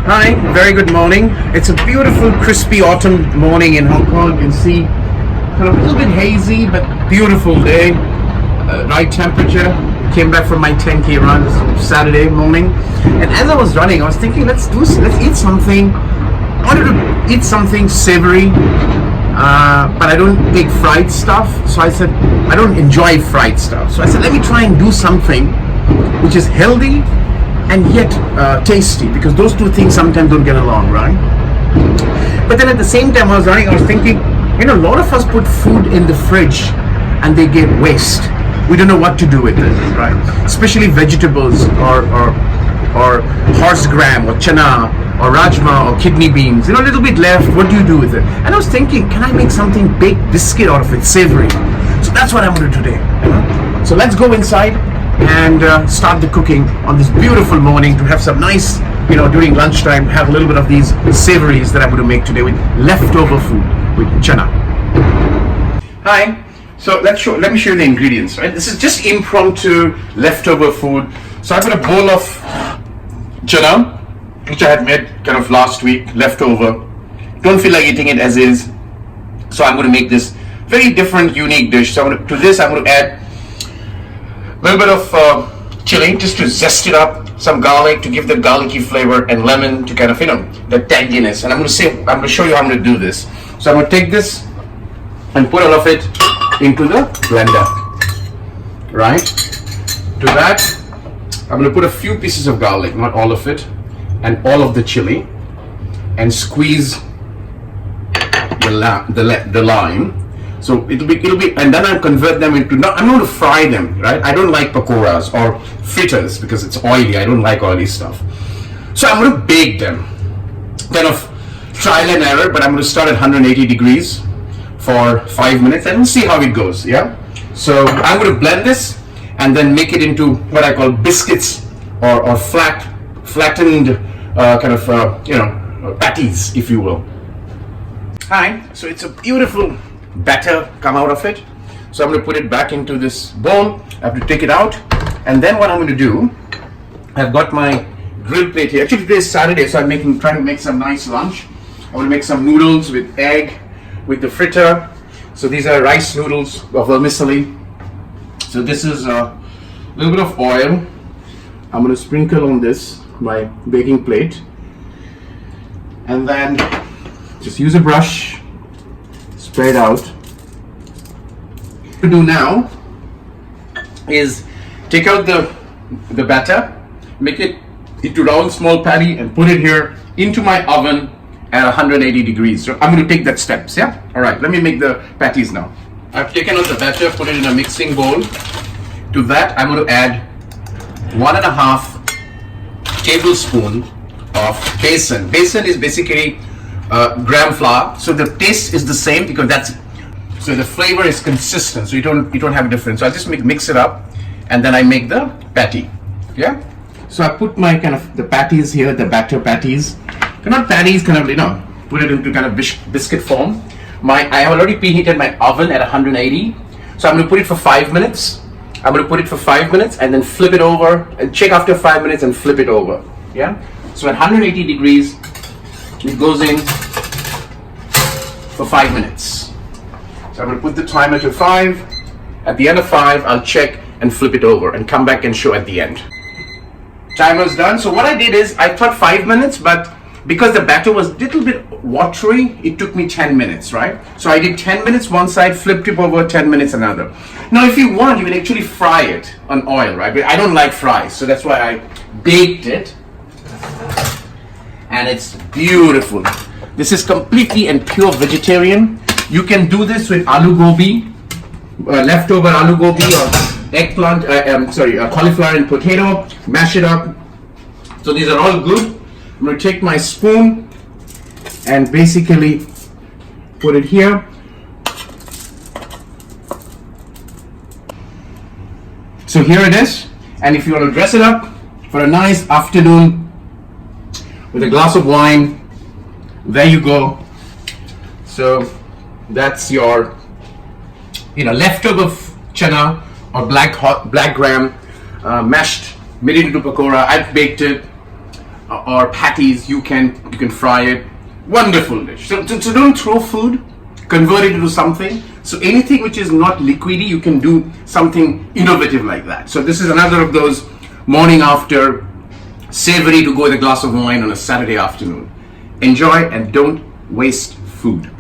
Hi, very good morning. It's a beautiful, crispy autumn morning in Hong Kong. You can see kind of a little bit hazy, but beautiful day. Right temperature. Came back from my 10K run Saturday morning, and as I was running, I was thinking, let's eat something. I wanted to eat something savory, but I don't take fried stuff. So I said, I don't enjoy fried stuff. So I said, let me try and do something which is healthy and yet tasty, because those two things sometimes don't get along, right? But then at the same time I was running, I was thinking, a lot of us put food in the fridge and they get waste. We don't know what to do with it, right? Especially vegetables or horse gram or chana or rajma or kidney beans. A little bit left, what do you do with it? And I was thinking, can I make something baked biscuit out of it, savory? So that's what I'm going to do today. So let's go inside and start the cooking on this beautiful morning to have some nice, during lunchtime, have a little bit of these savories that I'm going to make today with leftover food, with chana. Hi, so let me show you the ingredients, right? This is just impromptu leftover food. So I've got a bowl of chana, which I had made kind of last week, leftover. Don't feel like eating it as is. So I'm going to make this very different, unique dish. So to this, I'm going to add a little bit of chili just to zest it up, some garlic to give the garlicky flavor, and lemon to kind of, the tanginess. And I'm going to show you how I'm going to do this. So I'm going to take this and put all of it into the blender, right? To that, I'm going to put a few pieces of garlic, not all of it, and all of the chili, and squeeze the lime. So it'll be, and then I'll convert them into, I'm going to fry them, right? I don't like pakoras or fritters because it's oily. I don't like oily stuff. So I'm going to bake them, kind of trial and error, but I'm going to start at 180 degrees for 5 minutes and we'll see how it goes, yeah? So I'm going to blend this and then make it into what I call biscuits or flattened patties, if you will. Hi, so it's a beautiful batter come out of it. So I'm going to put it back into this bowl. I have to take it out, and then what I'm going to do, I've got my grill plate here. Actually today is Saturday, so I'm trying to make some nice lunch. I want to make some noodles with egg, with the fritter. So these are rice noodles of vermicelli. So this is a little bit of oil. I'm going to sprinkle on this my baking plate, and then just use a brush, spread out. What to do now is take out the batter, make it into round small patty, and put it here into my oven at 180 degrees. So I'm going to take that steps, yeah? All right, let me make the patties now. I've taken out the batter, put it in a mixing bowl. To that, I'm going to add 1.5 tablespoon of besan. Besan is basically gram flour, so the taste is the same because so the flavor is consistent, so you don't have a difference. So I just mix it up, and then I make the patty. Yeah. So I put my kind of the patties here, the batter patties. They're not patties, kind of put it into kind of biscuit form. I have already preheated my oven at 180, so I'm going to put it for 5 minutes. I'm going to put it for 5 minutes and then flip it over and check after 5 minutes and flip it over. Yeah. So at 180 degrees, it goes in for 5 minutes. So I'm going to put the timer to 5. At the end of 5, I'll check and flip it over and come back and show at the end. Timer's done. So what I did is, I thought 5 minutes, but because the batter was a little bit watery, it took me 10 minutes, right? So I did 10 minutes one side, flipped it over, 10 minutes another. Now if you want, you can actually fry it on oil, right? But I don't like fries, so that's why I baked it. And it's beautiful. This is completely and pure vegetarian. You can do this with aloo gobi, leftover aloo gobi or eggplant, cauliflower and potato, mash it up. So these are all good. I'm going to take my spoon and basically put it here. So here it is. And if you want to dress it up for a nice afternoon with a glass of wine, there you go. So that's your leftover chana or black gram mashed, made it into pakora. I've baked it. or patties. You can fry it. Wonderful dish. So don't throw food, convert it into something. So anything which is not liquidy, you can do something innovative like that. So this is another of those morning after savory to go with a glass of wine on a Saturday afternoon. Enjoy and don't waste food.